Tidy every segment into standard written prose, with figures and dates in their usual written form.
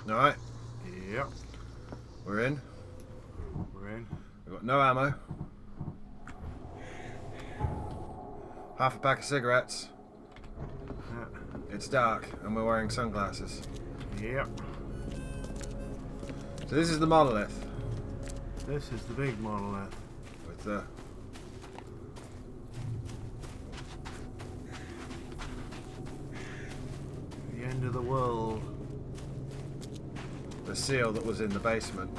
Alright. Yep. We're in. We're in. We've got no ammo. Half a pack of cigarettes. Yeah. It's dark and we're wearing sunglasses. Yep. So this is the monolith. This is the big monolith. With the... The end of the world. the seal that was in the basement.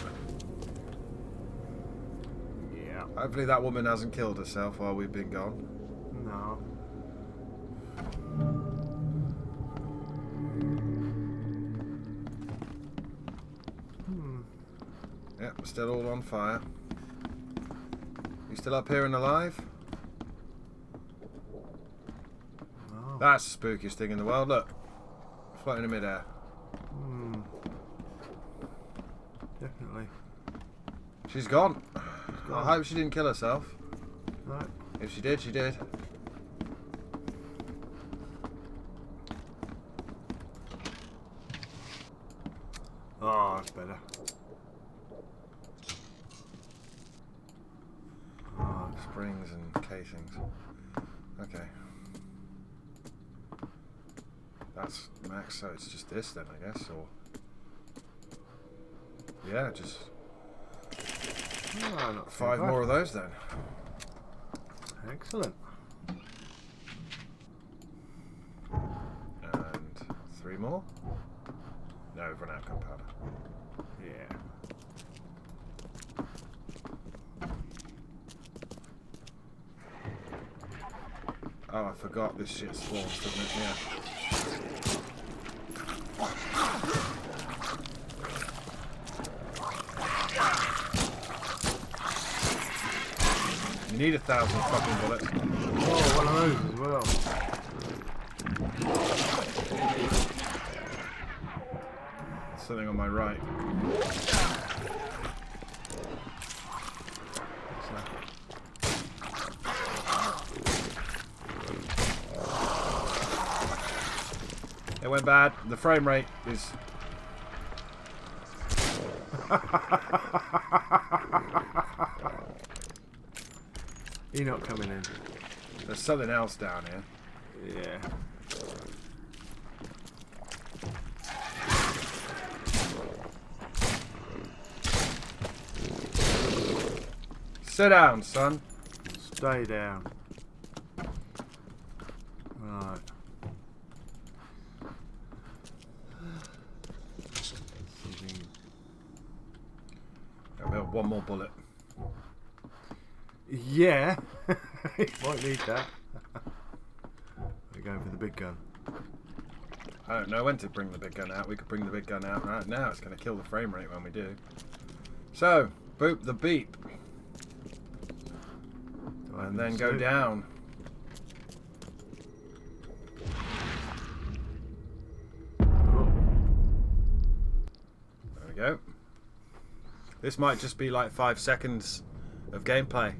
Yeah. Hopefully that woman hasn't killed herself while we've been gone. No. Yep, we're still all on fire. You still up here and alive? No. That's the spookiest thing in the world. Look, floating in midair. Definitely. She's gone. She's gone. I hope she didn't kill herself. No. If she did, she did. Oh, that's better. Oh, springs and casings. Okay. That's max, so it's just this then, I guess, or... Yeah, just... Oh, not 5 too bad. more of those then. Excellent. And 3 more? No, we've run out of gunpowder. Yeah. Oh, I forgot this shit spawns, doesn't it? Yeah. You need 1,000 fucking bullets. Oh, one of those as well. Something on my right. It went bad. The frame rate is... You're not coming in. There's something else down here. Yeah. Sit down, son. Stay down. Right. Something. I've got 1 more bullet. Yeah. Might need that. We're going for the big gun. I don't know when to bring the big gun out. We could bring the big gun out right now. It's going to kill the frame rate when we do. So, boop the beep. And then go down. Oh. There we go. This might just be like 5 seconds of gameplay.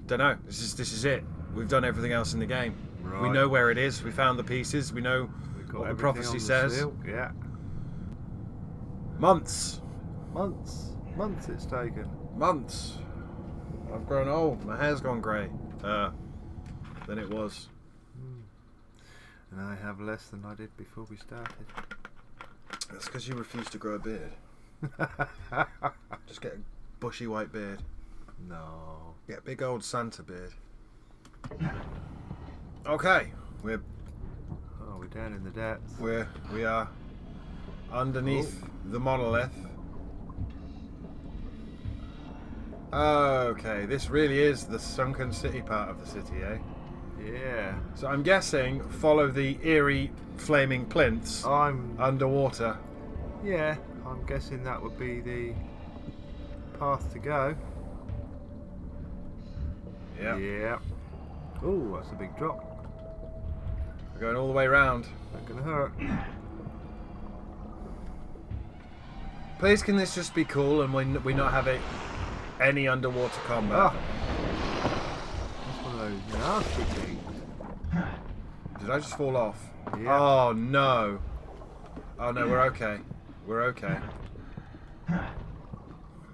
Don't know. This is it. We've done everything else in the game. Right. We know where it is. We found the pieces. We know We've got what the everything prophecy on the says. seal. Yeah. Months. Months it's taken. Months. I've grown old. My hair's gone grey. Than it was. And I have less than I did before we started. That's because you refuse to grow a beard. Just get a bushy white beard. No. Get a big old Santa beard. Okay, Oh, we're down in the depths. we are underneath the monolith. Okay, this really is the sunken city part of the city, eh? Yeah. So I'm guessing follow the eerie flaming plinths underwater. Yeah, I'm guessing that would be the path to go. Yeah. Yeah. Oh, that's a big drop. We're going all the way round. Not gonna hurt. Please, can this just be cool and we not have any underwater combat? Oh. That's one of those nasty things. Did I just fall off? Yeah. Oh no. Oh no, we're okay. We're okay.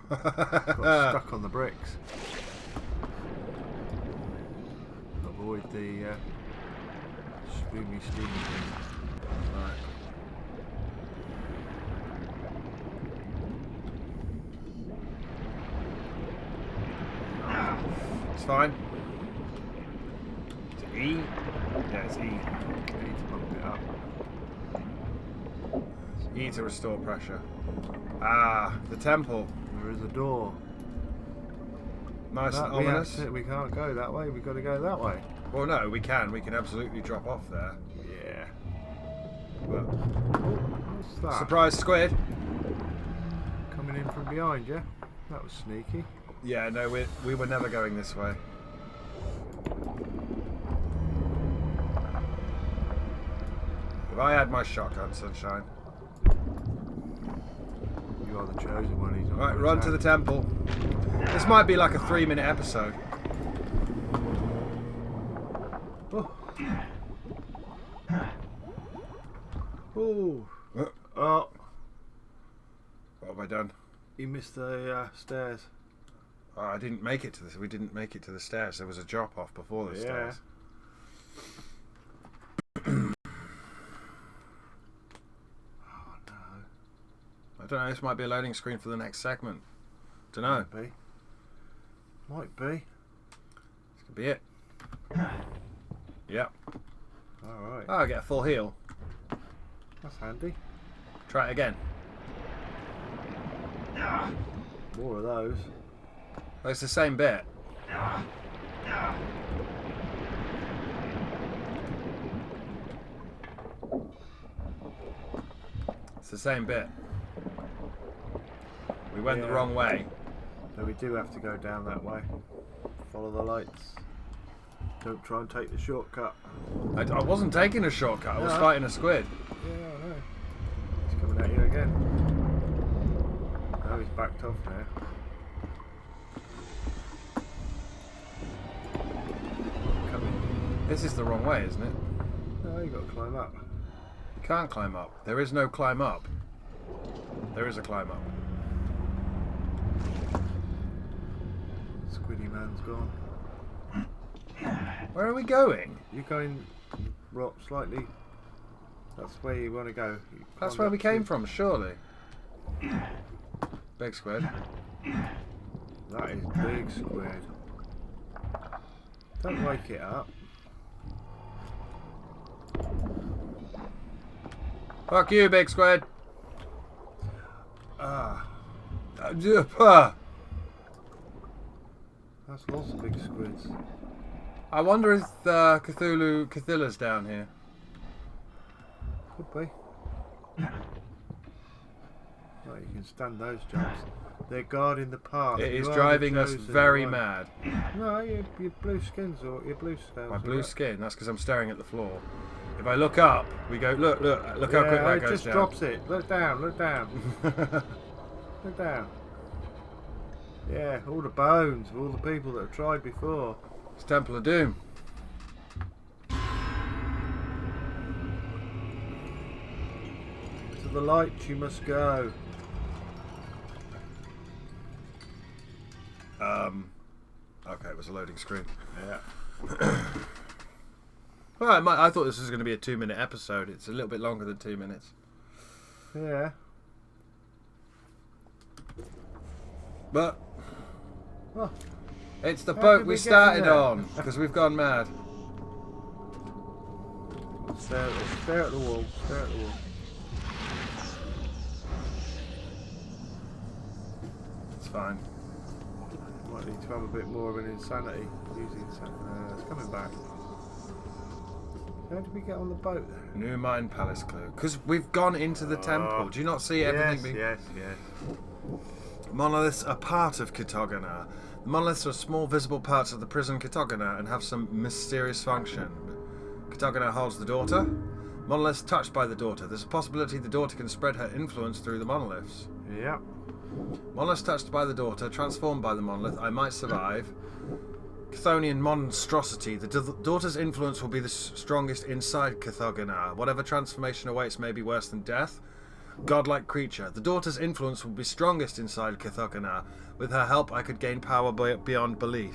Got stuck on the bricks. Avoid the spoomy steamy thing. Right. It's fine. Is it E? Yeah, it's E. I need to pump it up. E to restore pressure. Ah, the temple. There is a door. Nice and No, we ominous. can't go that way. We've got to go that way. Well, no, we can. We can absolutely drop off there. Yeah. But What's that? surprise squid. Coming in from behind you. That was sneaky. Yeah, no, we were never going this way. If I had my shotgun, sunshine. You are the chosen one. He's Right, run to the temple. This might be like a 3-minute episode. Oh. Oh. Oh. What have I done? You missed the stairs. Oh, I didn't make it to this. We didn't make it to the stairs. There was a drop off before the stairs. Oh no. I don't know. This might be a loading screen for the next segment. Don't know. Might be. This could be it. Yep. Alright. Oh, I get a full heal. That's handy. Try it again. More of those. Well, it's the same bit. It's the same bit. We went the wrong way. So we do have to go down that way. Follow the lights. Don't try and take the shortcut. I wasn't taking a shortcut. I was No. fighting a squid. Yeah, I know. He's coming at you again. Oh, he's backed off now. Coming. This is the wrong way, isn't it? No, you got to climb up. You can't climb up. There is no climb up. There is a climb up. Squiddy man's gone. Where are we going? You're going rock slightly. That's where you want to go. That's where we came from, surely. Big squid. That is big squid. Don't wake it up. Fuck you, big squid. Ah, That's that's lots of big squids. I wonder if Cthulhu's down here. Could be. Well, you can stand those jumps. They're guarding the path. It is You are driving the us chosen very one. mad. No, your blue skins or your blue scales. My are blue right. skin, that's because I'm staring at the floor. If I look up, we go, look how quick that it goes just down. drops it. Look down, look down. Look down. Yeah, all the bones of all the people that have tried before. It's Temple of Doom. To the light you must go. Okay, it was a loading screen. Yeah. Well, I thought this was going to be a 2-minute episode. It's a little bit longer than 2 minutes. Yeah. But Oh, it's the How boat did we we get started there? on because we've gone mad. stare at the wall. Stare at the wall. It's fine. Might need to have a bit more of an insanity. Using insanity. It's coming back. How did we get on the boat then? New Mind Palace clue. Because we've gone into the temple. Do you not see everything? Yes. Monoliths are part of Kitogana. The monoliths are small visible parts of the prison Kitogana and have some mysterious function. Kitogana holds the daughter. Monoliths touched by the daughter. There's a possibility the daughter can spread her influence through the monoliths. Yeah. Monoliths touched by the daughter, transformed by the monolith. I might survive. Chthonian monstrosity. The daughter's influence will be the strongest inside Chthogana. Whatever transformation awaits may be worse than death. Godlike creature. The daughter's influence will be strongest inside Chthogana. With her help, I could gain power beyond belief.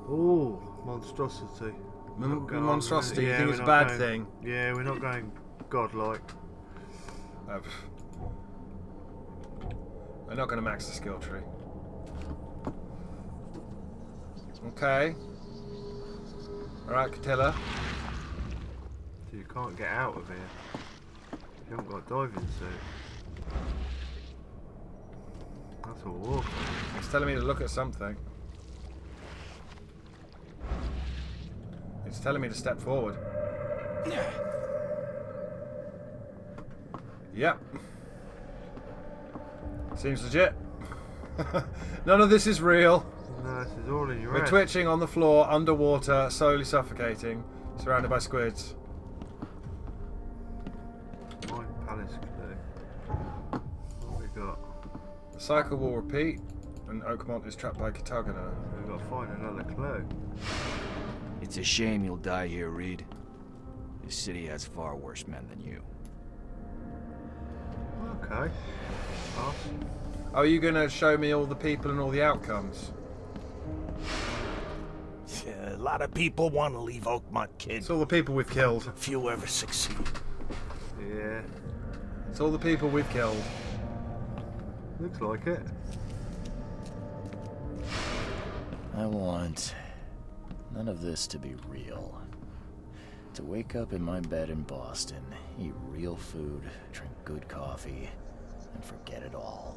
Oh, monstrosity. Monstrosity. Yeah, you think it's we're a not bad going- thing? Yeah, we're not going godlike. We're not going to max the skill tree. Okay. Alright, Catilla. So you can't get out of here. You haven't got a diving suit. That's all awful. It's telling me to look at something. It's telling me to step forward. Yep. Seems legit. None of this is real. No, this is all in your We're head. twitching on the floor, underwater, slowly suffocating, surrounded by squids. Mine palace clue. What we got? The cycle will repeat, and Oakmont is trapped by Chthogana. We've got to find another clue. It's a shame you'll die here, Reed. This city has far worse men than you. Okay. Pass. Oh, are you going to show me all the people and all the outcomes? Yeah, a lot of people want to leave Oakmont, kid. It's all the people we've killed. Few ever succeed. Yeah. It's all the people we've killed. Looks like it. I want none of this to be real. To wake up in my bed in Boston, eat real food, drink good coffee, and forget it all.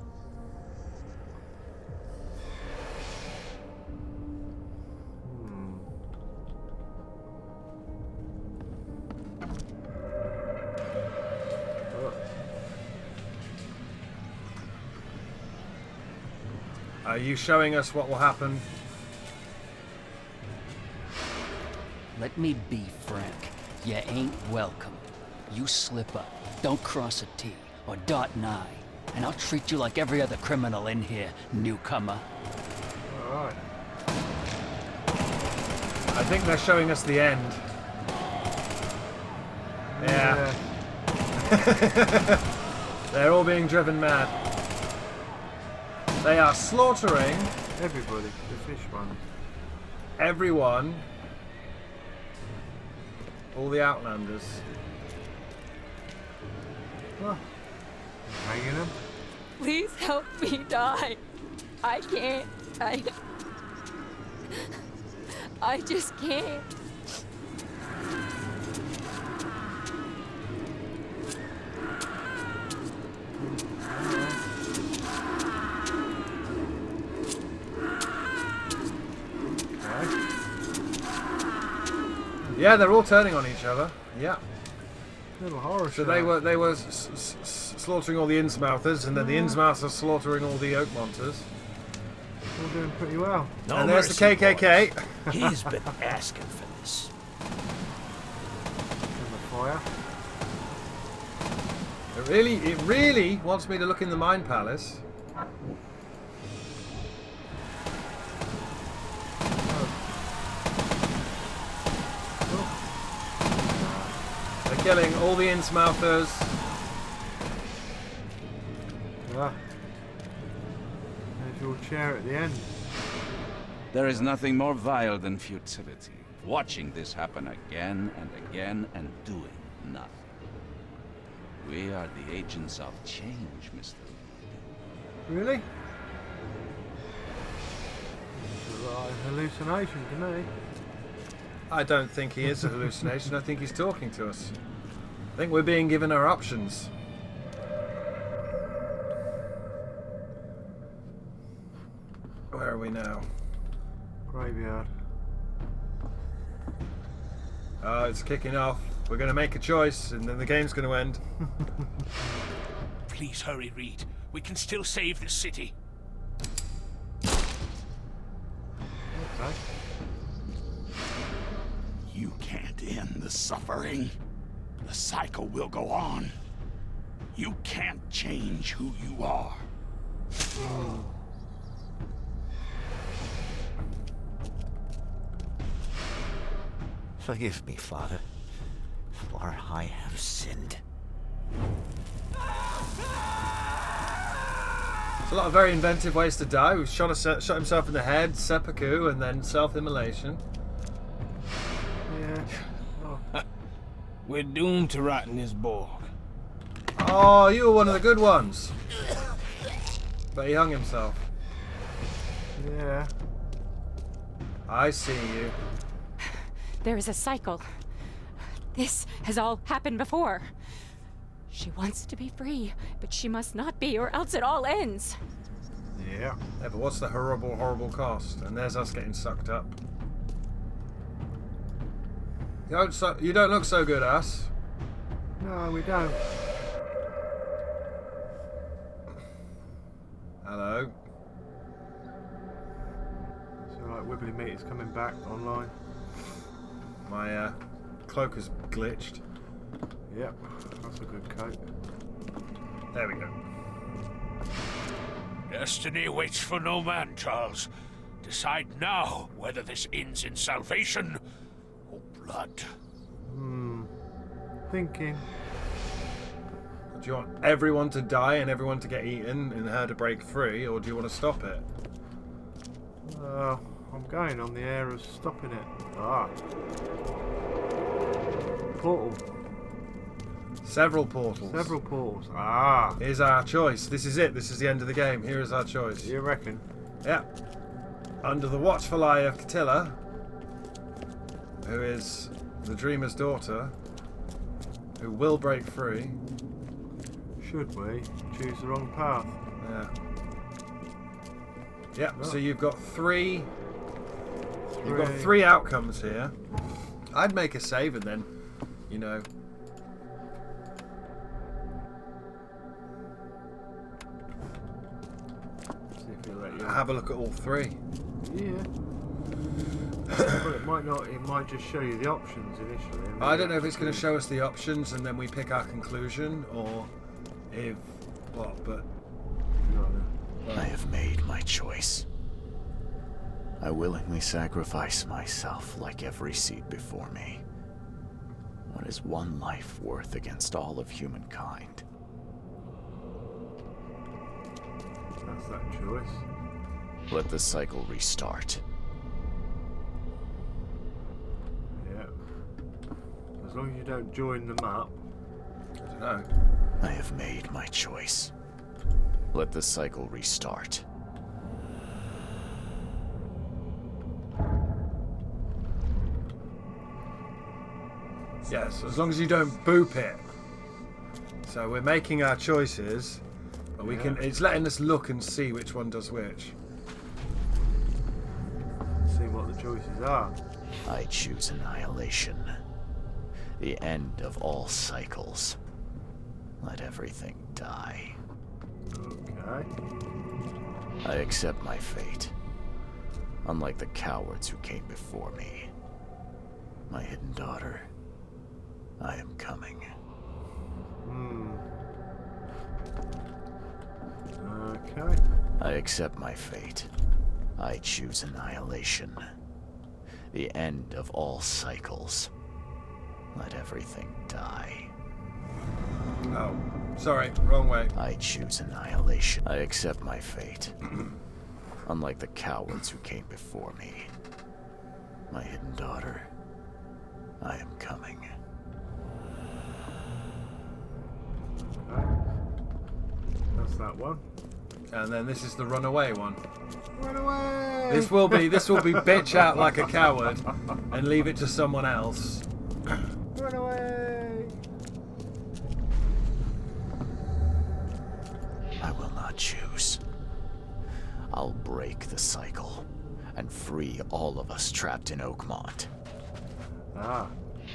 Are you showing us what will happen? Let me be frank. You ain't welcome. You slip up, don't cross a T or dot an I, and I'll treat you like every other criminal in here, newcomer. Alright. I think they're showing us the end. Yeah. They're all being driven mad. They are slaughtering Everybody. The fish one. everyone. All the Outlanders. Oh. Hanging them. Please help me die. I can't. I just can't. Yeah, they're all turning on each other. Yeah. Little horror So show. they were slaughtering all the Innsmouthers, and then the Innsmouths are slaughtering all the Oakmonters. All doing pretty well. No And there's the mercy, KKK. boys. He's been asking for this. In the fire. It really wants me to look in the Mine Palace. They're killing all the Innsmouthers. Ah. There's your chair at the end. There is nothing more vile than futility. Watching this happen again and again and doing nothing. We are the agents of change, Mr. Really? It's a hallucination to me. I don't think he is a hallucination. I think he's talking to us. I think we're being given our options. Where are we now? Graveyard. It's kicking off. We're going to make a choice, and then the game's going to end. Please hurry, Reed. We can still save this city. Okay. You can't end the suffering. The cycle will go on. You can't change who you are. Forgive me, Father, for I have sinned. There's a lot of very inventive ways to die. We've shot himself in the head, seppuku, and then self-immolation. Yeah. Oh. We're doomed to rot in this Borg. Oh, you were one of the good ones. But he hung himself. Yeah. I see you. There is a cycle. This has all happened before. She wants to be free, but she must not be, or else it all ends. Yeah. Yeah, but what's the horrible, horrible cost? And there's us getting sucked up. You don't look so good, ass. No, we don't. Hello. So like Wibbly Meat is coming back online. My cloak is glitched. Yep, that's a good coat. There we go. Destiny waits for no man, Charles. Decide now whether this ends in salvation or blood. Thinking. Do you want everyone to die and everyone to get eaten and her to break free, or do you want to stop it? I'm going on the air of stopping it. Ah. Portal. Several portals. Several portals. Ah. Here's our choice. This is it. This is the end of the game. Here is our choice. You reckon? Yeah. Under the watchful eye of Catilla, who is the dreamer's daughter, who will break free. Should we choose the wrong path? Yeah. Yeah. Oh. So you've got three. You've got three outcomes here. I'd make a save and then, you know. See if it'll let you. Have a look at all three. Yeah. But it might not. It might just show you the options initially. And I don't know if it's going to show us the options and then we pick our conclusion, or if what. But I have made my choice. I willingly sacrifice myself like every seed before me. What is one life worth against all of humankind? That's that choice. Let the cycle restart. Yeah. As long as you don't join them up. I don't know. I have made my choice. Let the cycle restart. Yes, as long as you don't boop it. So we're making our choices, but we can. It's letting us look and see which one does which. See what the choices are. I choose annihilation. The end of all cycles. Let everything die. Okay. I accept my fate. Unlike the cowards who came before me. My hidden daughter. I am coming. Okay. I accept my fate. I choose annihilation. The end of all cycles. Let everything die. Oh, sorry, wrong way. I choose annihilation. I accept my fate. Unlike the cowards who came before me. My hidden daughter. I am coming. Okay. That's that one. And then this is the runaway one. Run away! This will be bitch out like a coward and leave it to someone else. Run away! I will not choose. I'll break the cycle and free all of us trapped in Oakmont. Ah.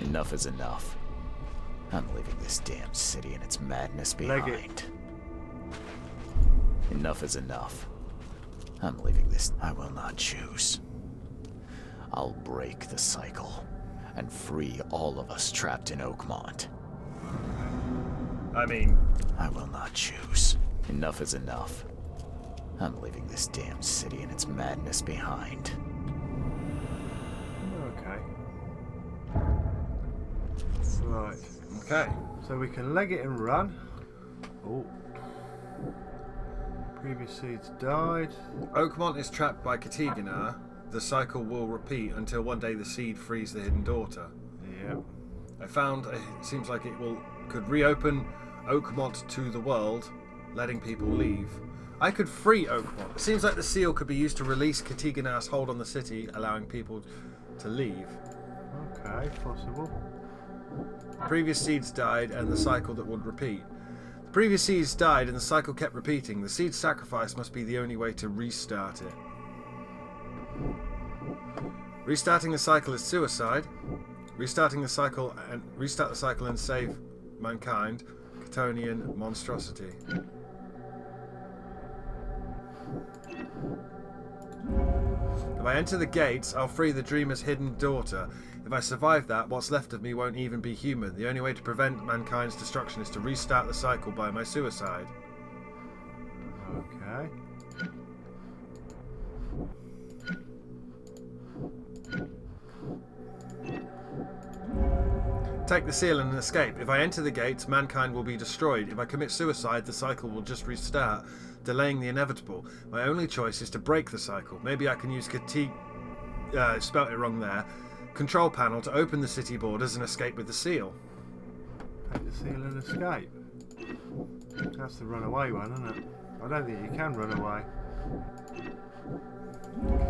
Enough is enough. I'm leaving this damn city and its madness behind. Enough is enough. I'm leaving this. I will not choose. I'll break the cycle and free all of us trapped in Oakmont. I mean, I will not choose. Enough is enough. I'm leaving this damn city and its madness behind. Okay. Right. Okay. So we can leg it and run. Oh. Previous seeds died. Oakmont is trapped by Katigana. The cycle will repeat until one day the seed frees the hidden daughter. Yeah. I found it seems like could reopen Oakmont to the world, letting people leave. I could free Oakmont. It seems like the seal could be used to release Katigana's hold on the city, allowing people to leave. Okay, possible. Previous seeds died and the cycle that would repeat. The previous seeds died and the cycle kept repeating. The seed sacrifice must be the only way to restart it. Restarting the cycle is suicide. Restart the cycle and save mankind. Catonian monstrosity. If I enter the gates, I'll free the dreamer's hidden daughter. If I survive that, what's left of me won't even be human. The only way to prevent mankind's destruction is to restart the cycle by my suicide. Okay. Take the seal and escape. If I enter the gates, mankind will be destroyed. If I commit suicide, the cycle will just restart, delaying the inevitable. My only choice is to break the cycle. Maybe I can use spelt it wrong there. Control panel to open the city borders and escape with the seal. Take the seal and escape. That's the runaway one, isn't it? I don't think you can run away.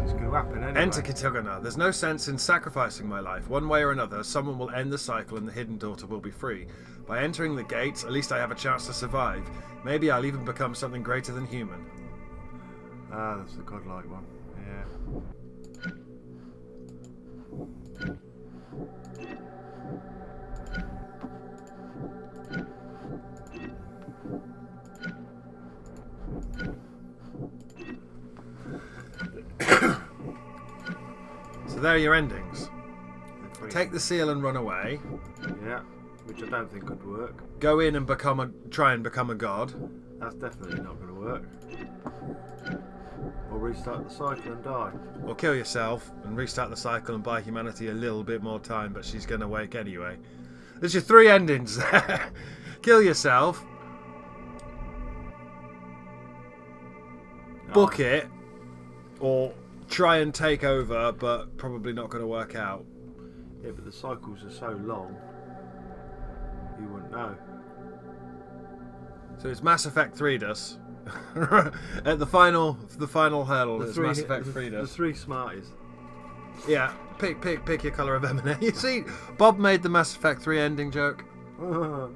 It's going to happen anyway. Enter Kitugana. There's no sense in sacrificing my life. One way or another, someone will end the cycle and the hidden daughter will be free. By entering the gates, at least I have a chance to survive. Maybe I'll even become something greater than human. Ah, that's the godlike one. Yeah. So there are your endings. Take the seal and run away. Yeah, which I don't think could work. Go in and try and become a god. That's definitely not going to work. Or restart the cycle and die. Or kill yourself and restart the cycle and buy humanity a little bit more time, but she's going to wake anyway. There's your 3 endings there. Kill yourself. Book it. Or try and take over, but probably not going to work out. Yeah, but the cycles are so long, you wouldn't know. So it's Mass Effect 3 does. At the final hurdle, it's Mass Effect 3 does. The 3 Smarties. Yeah, pick your colour of M&A. You see, Bob made the Mass Effect 3 ending joke. We'll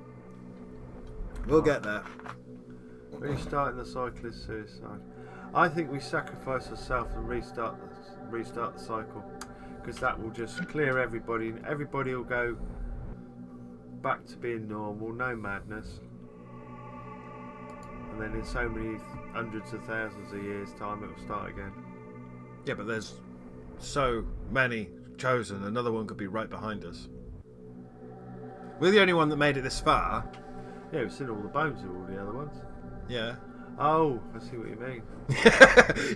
get there. Restarting the cycle is suicide. I think we sacrifice ourselves and restart the cycle, because that will just clear everybody. Everybody will go back to being normal, no madness. And then in so many hundreds of thousands of years' time, it will start again. Yeah, but there's so many chosen. Another one could be right behind us. We're the only one that made it this far. Yeah, we've seen all the bones of all the other ones. Yeah. Oh, I see what you mean.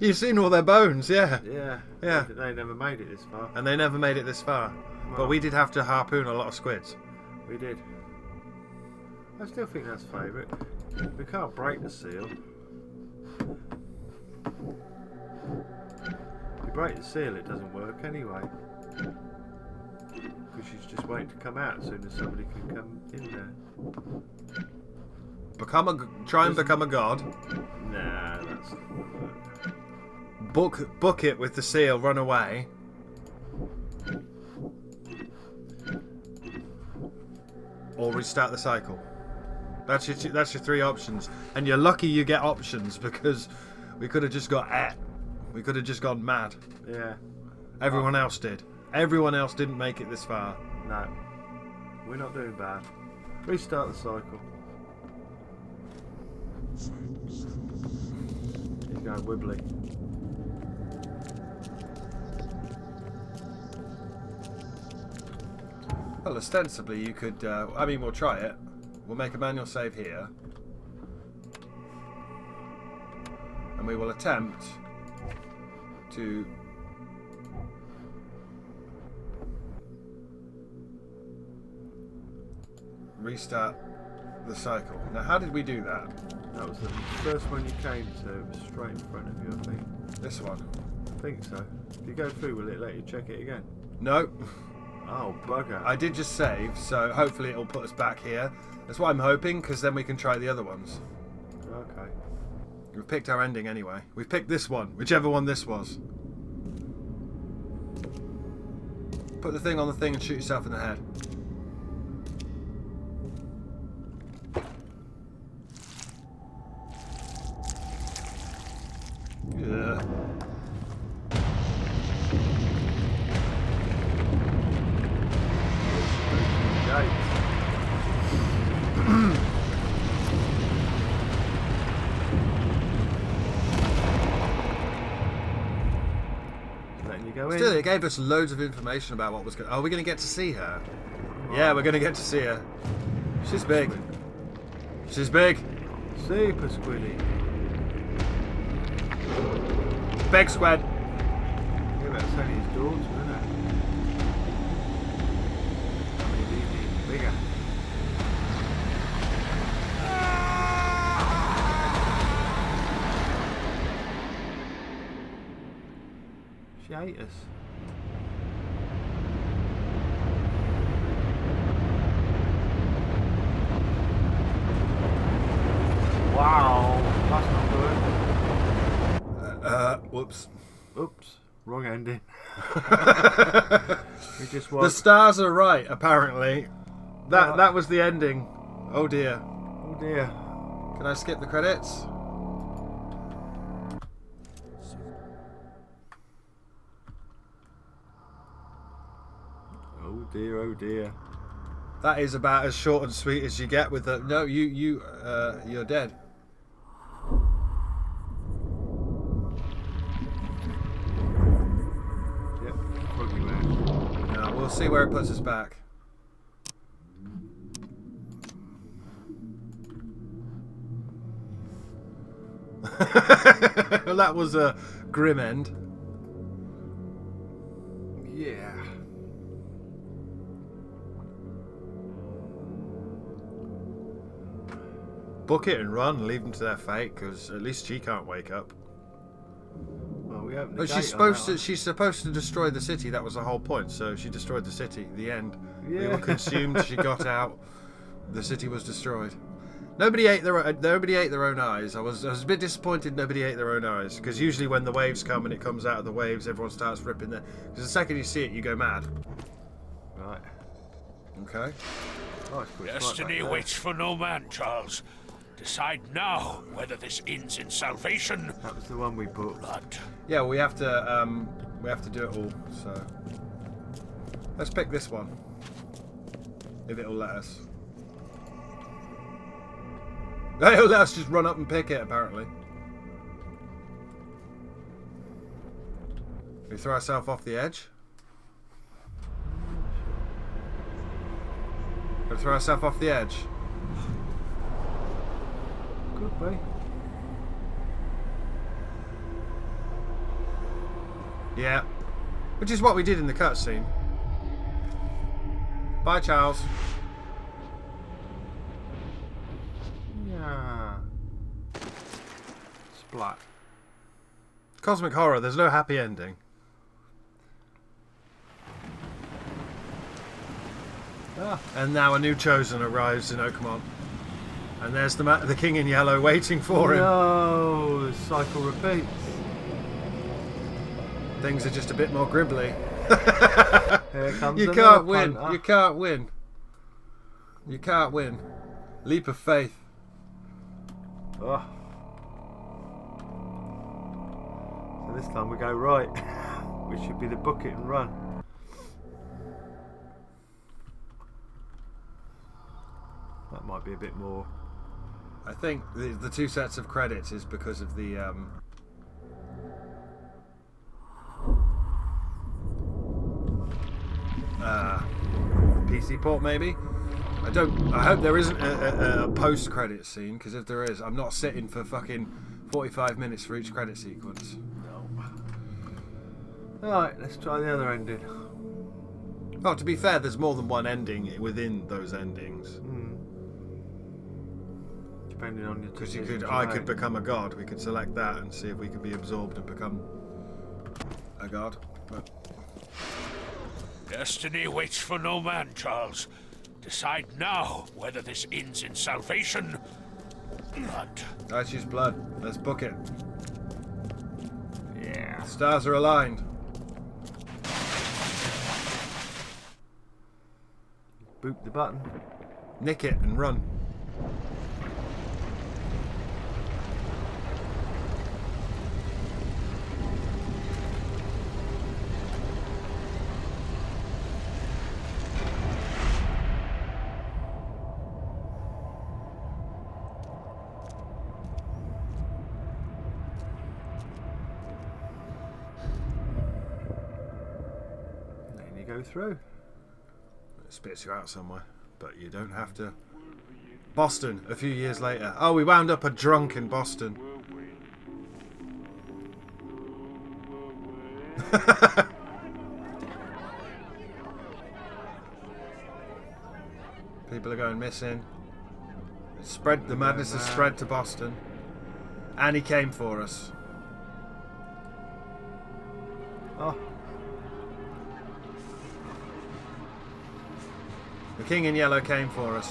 You've seen all their bones, yeah. Yeah. Yeah. They never made it this far. And they never made it this far. Wow. But we did have to harpoon a lot of squids. We did. I still think that's favourite. We can't break the seal. If you break the seal, it doesn't work anyway. Because she's just waiting to come out as soon as somebody can come in there. Try and become a god. Nah, that's not work. Book it with the seal, run away. Or restart the cycle. That's your 3 options. And you're lucky you get options, because we could have just got we could have just gone mad. Yeah. Everyone else did. Everyone else didn't make it this far. No. We're not doing bad. Restart the cycle. He's going wibbly. Well, ostensibly you could... I mean, we'll try it. We'll make a manual save here. And we will attempt to... restart the cycle. Now, how did we do that? That was the first one you came to. It was straight in front of you, I think. This one? I think so. If you go through, will it let you check it again? No. Oh, bugger. I did just save, so hopefully it'll put us back here. That's what I'm hoping, because then we can try the other ones. Okay. We've picked our ending anyway. We've picked this one, whichever one this was. Put the thing on the thing and shoot yourself in the head. Yeah. Letting you go in. Still, it gave us loads of information about what was going. Oh, we're going to get to see her. Yeah, we're going to get to see her. She's big. She's big. Super squiddy. Big squid. Yeah, that's only his daughter, isn't it? I mean, he's bigger. She ate us. Wow, that's not good. Whoops. Oops, wrong ending. We just The watched. stars are right, apparently. That was the ending. Oh dear. Oh dear. Can I skip the credits? Oh dear, oh dear. That is about as short and sweet as you get with the. No, you're dead. Yep, froggy man. No, we'll see where it puts us back. Well, that was a grim end. Yeah. Book it and run, leave them to their fate, because at least she can't wake up. Well, we opened the But gate she's supposed on to. that She's supposed to destroy the city. That was the whole point. So she destroyed the city. The end. We Yeah. were consumed. She got out. The city was destroyed. Nobody ate their own eyes. I was a bit disappointed. Nobody ate their own eyes, because usually when the waves come and it comes out of the waves, everyone starts ripping their. Because the second you see it, you go mad. one. Right. Okay. Oh, it's pretty Destiny smart back waits for no man, Charles. Decide now whether this ends in salvation there. That was the one we or booked. blood. Yeah, we have to do it all. So let's pick this one, if it'll let us. It'll let us just run up and pick it. Apparently, we throw ourselves off the edge. Gonna throw ourselves off the edge. Could be. Yeah, which is what we did in the cutscene. Bye, Charles. Yeah. Splat. Cosmic horror. There's no happy ending. And now a new chosen arrives in Oakmont. And there's the king in yellow waiting for him. No, the cycle repeats. Things are just a bit more gribbly. Here comes You another can't win. punter. You can't win. You can't win. Leap of faith. Oh. So this time we go right. Which should be the book it and run. That might be a bit more. I think the two sets of credits is because of the PC port, maybe. I hope there isn't a post-credit scene, because if there is, I'm not sitting for fucking 45 minutes for each credit sequence. Alright, let's try the other ending. Oh, to be fair, there's more than one ending within those endings. Hmm. depending on your Because decisions I make. could become a god. We could select that and see if we could be absorbed and become a god. But Destiny waits for no man, Charles. Decide now whether this ends in salvation or blood. I choose blood. Let's book it. Yeah. Stars are aligned. Boop the button. Nick it and run. Then you go through. It spits you out somewhere, but you don't have to. Boston, a few years later. Oh, we wound up a drunk in Boston. People are going missing. The madness has spread to Boston. And he came for us. Oh. The King in Yellow came for us.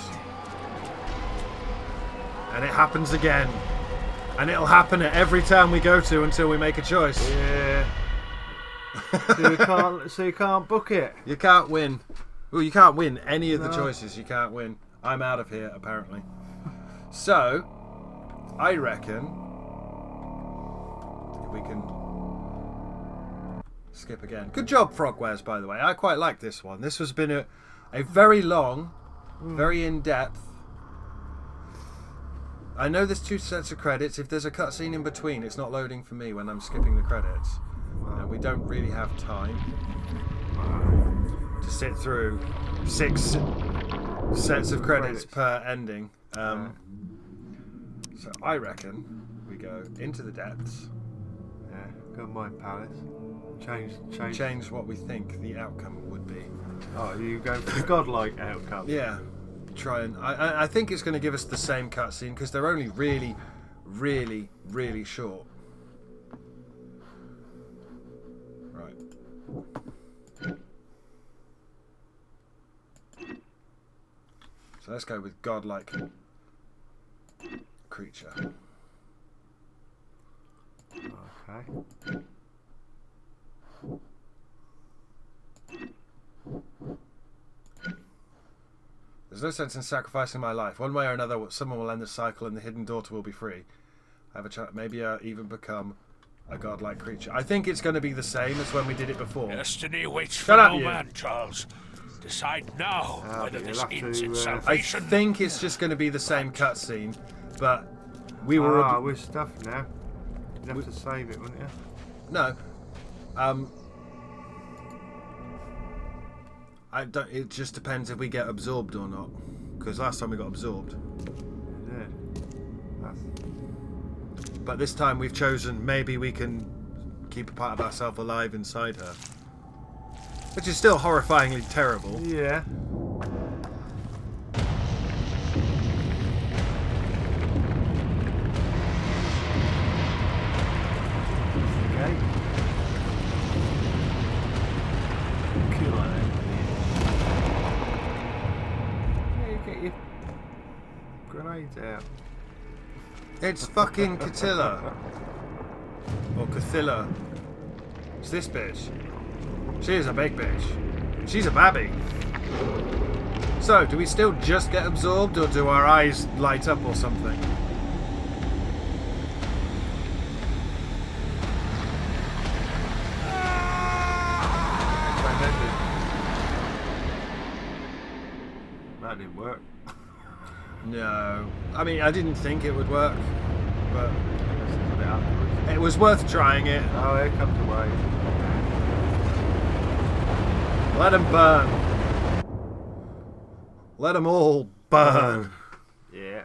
And it happens again. And it'll happen at every town we go to until we make a choice. Yeah. so you can't book it. You can't win. Well, you can't win any of the choices. You can't win. I'm out of here, apparently. So, I reckon we can skip again. Good job, Frogwares, by the way. I quite like this one. This has been a very long, very in-depth. I know there's 2 sets of credits. If there's a cutscene in between, it's not loading for me when I'm skipping the credits. And we don't really have time to sit through 6 sets of credits per ending. So I reckon we go into the depths. Yeah, go to my palace. Change what we think the outcome would be. Oh, you go for the godlike outcome. Yeah. Try and I think it's going to give us the same cutscene because they're only really, really, really short. Right. So let's go with godlike creature. Okay. There's no sense in sacrificing my life. One way or another, someone will end the cycle and the hidden daughter will be free. I have a chance. Maybe I even become a godlike creature. I think it's going to be the same as when we did it before. Destiny waits for no man, Charles. Decide now whether this ends in I salvation. think it's just going to be the same cutscene, but we were... we're stuffed now. You'd have to save it, wouldn't you? No. I don't. It just depends if we get absorbed or not. Because last time we got absorbed. Yeah. But this time we've chosen maybe we can keep a part of ourselves alive inside her. Which is still horrifyingly terrible. Yeah. Okay. Kill her. Get your grenades out. It's fucking Catilla. Or Cathilla. It's this bitch. She is a big bitch. She's a babby. So, do we still just get absorbed, or do our eyes light up or something? That didn't work. No. I mean, I didn't think it would work, but A bit afterwards. it was worth trying it. Oh, here comes the wave. Let them burn. Let them all burn. Yeah.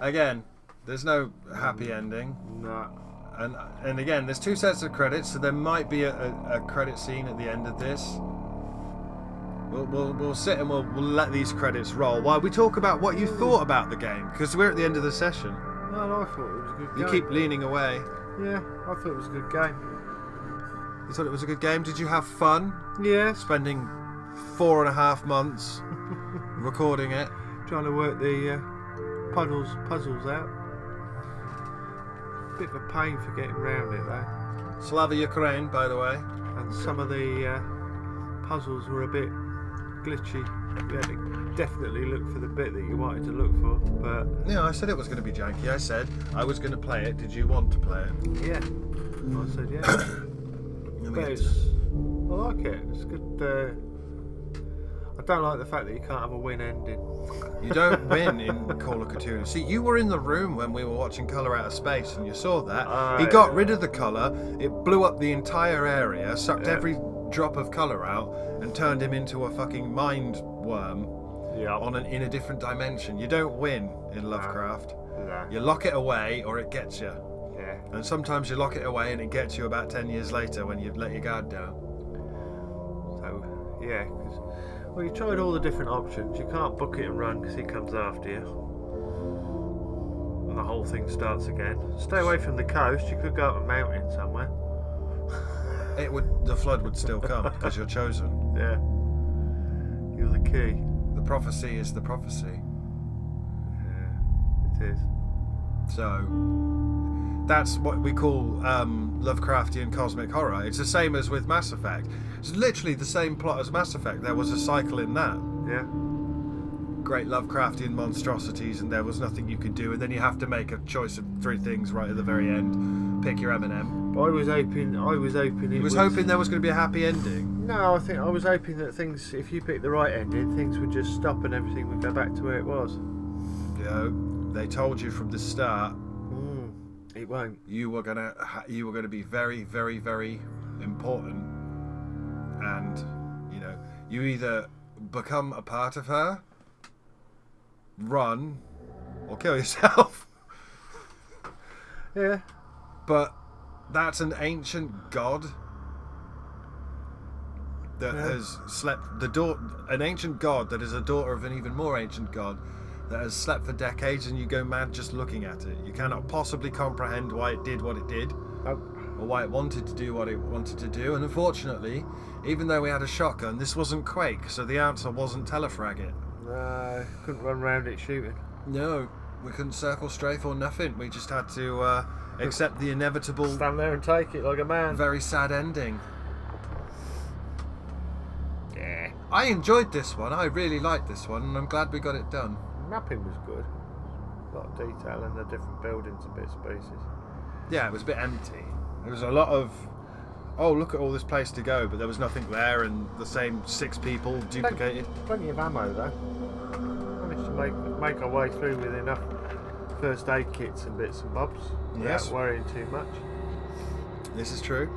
Again, there's no happy ending. No. And again, there's 2 sets of credits, so there might be a credit scene at the end of this. We'll sit and we'll let these credits roll while we talk about what you thought about the game, because we're at the end of the session. No, I thought it was a good game. You keep leaning away. Yeah, I thought it was a good game. You thought it was a good game? Did you have fun? Yeah. Spending 4.5 months recording it. Trying to work the puzzles out. Bit of a pain for getting round it though. Slava Ukraine, by the way. And some of the puzzles were a bit glitchy. You had to definitely look for the bit that you wanted to look for, but... Yeah, I said it was going to be janky. I said I was going to play it. Did you want to play it? Yeah. I said yeah. But I like it. It's good. I don't like the fact that you can't have a win ending. You don't win in Call of Cthulhu. See, you were in the room when we were watching Colour Out of Space, and you saw that. He got rid of the colour. It blew up the entire area, sucked every drop of colour out, and turned him into a fucking mind worm in a different dimension. You don't win in Lovecraft. No. You lock it away, or it gets you. Yeah. And sometimes you lock it away, and it gets you about 10 years later when you've let your guard down. So, yeah, because... Well, you tried all the different options. You can't book it and run because he comes after you. And the whole thing starts again. Stay away from the coast. You could go up a mountain somewhere. The flood would still come because you're chosen. Yeah. You're the key. The prophecy is the prophecy. Yeah, it is. So, that's what we call Lovecraftian cosmic horror. It's the same as with Mass Effect. It's literally the same plot as Mass Effect. There was a cycle in that. Yeah. Great Lovecraftian monstrosities, and there was nothing you could do, and then you have to make a choice of 3 things right at the very end. Pick your M&M. I was hoping. He was hoping there was going to be a happy ending. No, I was hoping that things, if you picked the right ending, things would just stop and everything would go back to where it was. You know, they told you from the start. It won't. You were gonna be very, very, very important, and you know, you either become a part of her, run, or kill yourself. Yeah. But that's an ancient god that has slept. An ancient god that is a daughter of an even more ancient god that has slept for decades, and you go mad just looking at it. You cannot possibly comprehend why it did what it did, or why it wanted to do what it wanted to do. And unfortunately, even though we had a shotgun, this wasn't Quake, so the answer wasn't telefrag it. No, couldn't run around it shooting. No, we couldn't circle strafe or nothing. We just had to accept the inevitable... Stand there and take it like a man. Very sad ending. Yeah. I enjoyed this one. I really liked this one, and I'm glad we got it done. Mapping was good. A lot of detail in the different buildings and bits and pieces. Yeah, it was a bit empty. There was a lot of, oh, look at all this place to go, but there was nothing there, and the same 6 people duplicated. Plenty of ammo though. Managed to make our way through with enough first aid kits and bits and bobs without worrying too much. This is true.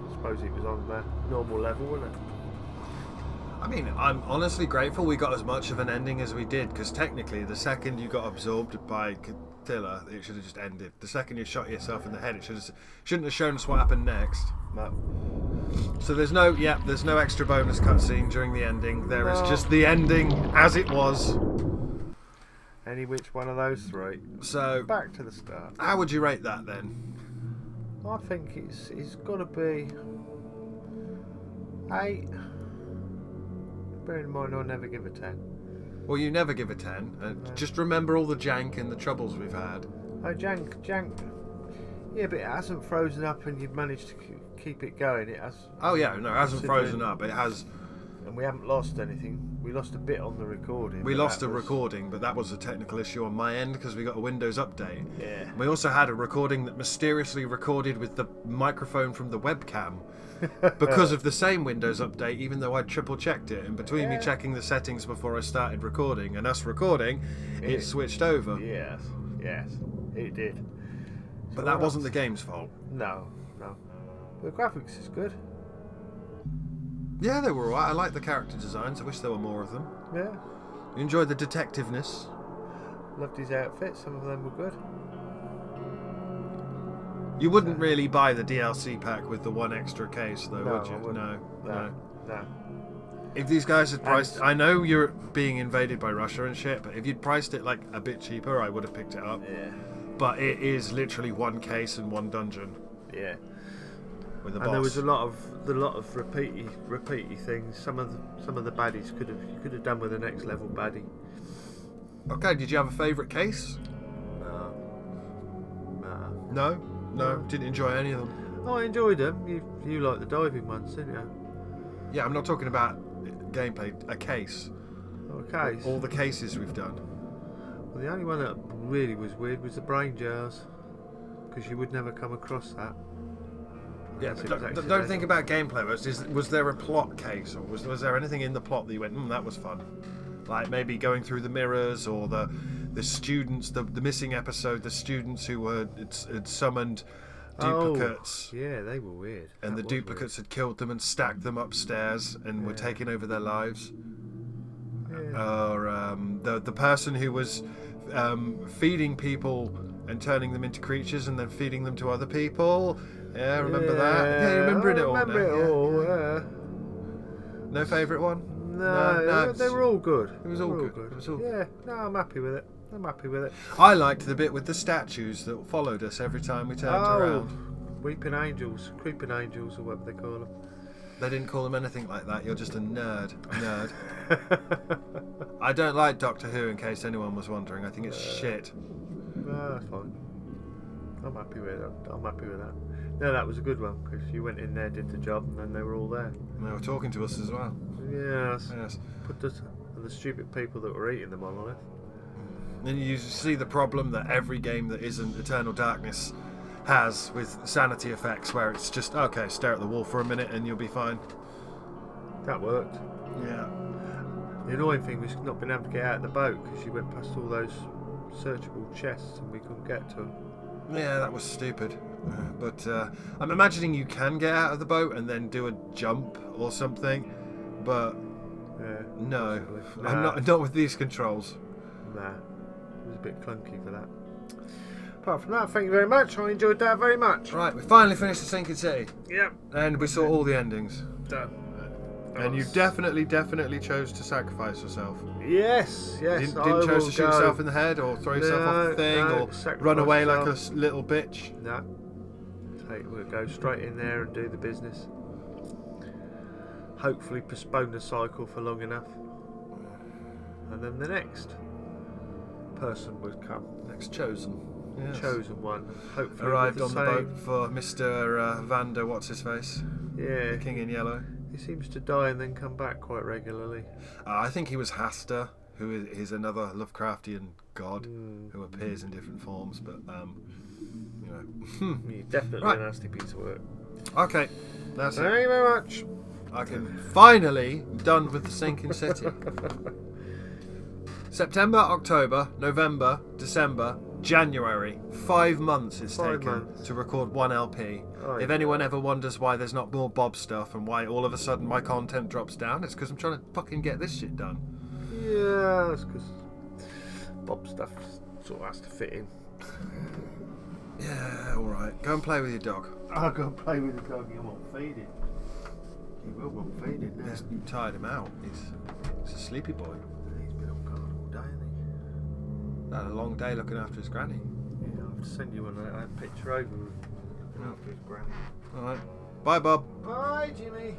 I suppose it was on the normal level, wasn't it? I mean, I'm honestly grateful we got as much of an ending as we did, because technically the second you got absorbed by Attila, it should have just ended. The second you shot yourself in the head, it shouldn't have shown us what happened next. No. So there's no extra bonus cutscene during the ending. There is just the ending as it was. Any which one of those 3. So back to the start. How would you rate that then? I think it's got to be 8. Bearing in mind, I'll never give a 10. Well, you never give a 10. No. Just remember all the jank and the troubles we've had. Oh, jank. Yeah, but it hasn't frozen up, and you've managed to keep it going. It has. Oh yeah, no, it hasn't frozen up. It has. And we haven't lost anything. We lost a bit on the recording. We lost a recording, but that was a technical issue on my end because we got a Windows update. Yeah. We also had a recording that mysteriously recorded with the microphone from the webcam. Because of the same Windows update, even though I triple checked it, and between me checking the settings before I started recording and us recording, it switched over. Yes, it did. But that wasn't the game's fault. No. The graphics is good. Yeah, they were alright. I like the character designs. I wish there were more of them. Yeah. You enjoyed the detectiveness. Loved his outfits. Some of them were good. You wouldn't really buy the DLC pack with the 1 extra case, though, would you? I wouldn't. No. No. If these guys had priced... I know you're being invaded by Russia and shit, but if you'd priced it like a bit cheaper, I would have picked it up. Yeah. But it is literally one case and one dungeon. Yeah. With a boss. And there was a lot of repeaty things. Some of the baddies you could have done with the next level baddie. Okay, did you have a favourite case? No. No? Didn't enjoy any of them? Oh, I enjoyed them. You liked the diving ones, didn't you? Yeah, I'm not talking about gameplay. A case. Oh, a case. All the cases we've done. Well, the only one that really was weird was the brain jars, because you would never come across that. Yeah, but don't think about gameplay. Was there a plot case, or was there anything in the plot that you went, that was fun? Like maybe going through the mirrors, or the students, the missing episode, the students who had summoned duplicates. Oh, yeah, they were weird. And the duplicates had killed them and stacked them upstairs and were taking over their lives. Yeah. Or the person who was feeding people and turning them into creatures and then feeding them to other people. Yeah, remember that? Yeah, you remember it all. Remember it all. Yeah. No favourite one? No, they were all good. It was all good. It was all good. Yeah, no, I'm happy with it. I liked the bit with the statues that followed us every time we turned around. Weeping angels, creeping angels, or whatever they call them. They didn't call them anything like that. You're just a nerd. I don't like Doctor Who, in case anyone was wondering. I think it's shit. No, that's fine. I'm happy with it. I'm happy with that. No, that was a good one, because you went in there, did the job, and then they were all there. And they were talking to us as well. Yes. And the stupid people that were eating the monolith. And you see the problem that every game that isn't Eternal Darkness has with sanity effects, where it's just, okay, stare at the wall for a minute and you'll be fine. That worked. Yeah. The annoying thing was not being able to get out of the boat, because you went past all those searchable chests and we couldn't get to them. Yeah, that was stupid. But I'm imagining you can get out of the boat and then do a jump or something, but no. Nah. I'm not with these controls. Nah, it was a bit clunky for that. Apart from that, thank you very much. I enjoyed that very much. Right, we finally finished the Sinking City. Yep. And we saw all the endings. Done. And you definitely chose to sacrifice yourself. Yes. You didn't chose to shoot yourself in the head or throw yourself off the thing or run away like a little bitch. No. We'll go straight in there and do the business. Hopefully postpone the cycle for long enough. And then the next person would come. Next chosen. Yes. Chosen one. Hopefully arrived with on the boat for Mr. Vander, what's his face? Yeah. The King in Yellow. He seems to die and then come back quite regularly. I think he was Hasta, who is another Lovecraftian god who appears in different forms, but you know. He's definitely a nasty piece of work. Okay, that's it. Thank you very much. I can finally done with the Sinking City. September, October, November, December, January. 5 months it's taken to record one LP. If anyone ever wonders why there's not more Bob stuff and why all of a sudden my content drops down, it's because I'm trying to fucking get this shit done. Yeah, that's because Bob stuff sort of has to fit in. Yeah, alright. Go and play with your dog. I'll go and play with the dog. You won't feed it. He will feed it now. Yes, you tired him out. He's a sleepy boy. He's been on guard all day, hasn't he? Had a long day looking after his granny. Yeah, I'll have to send you that picture over looking after his granny. Alright. Bye, Bob. Bye, Jimmy.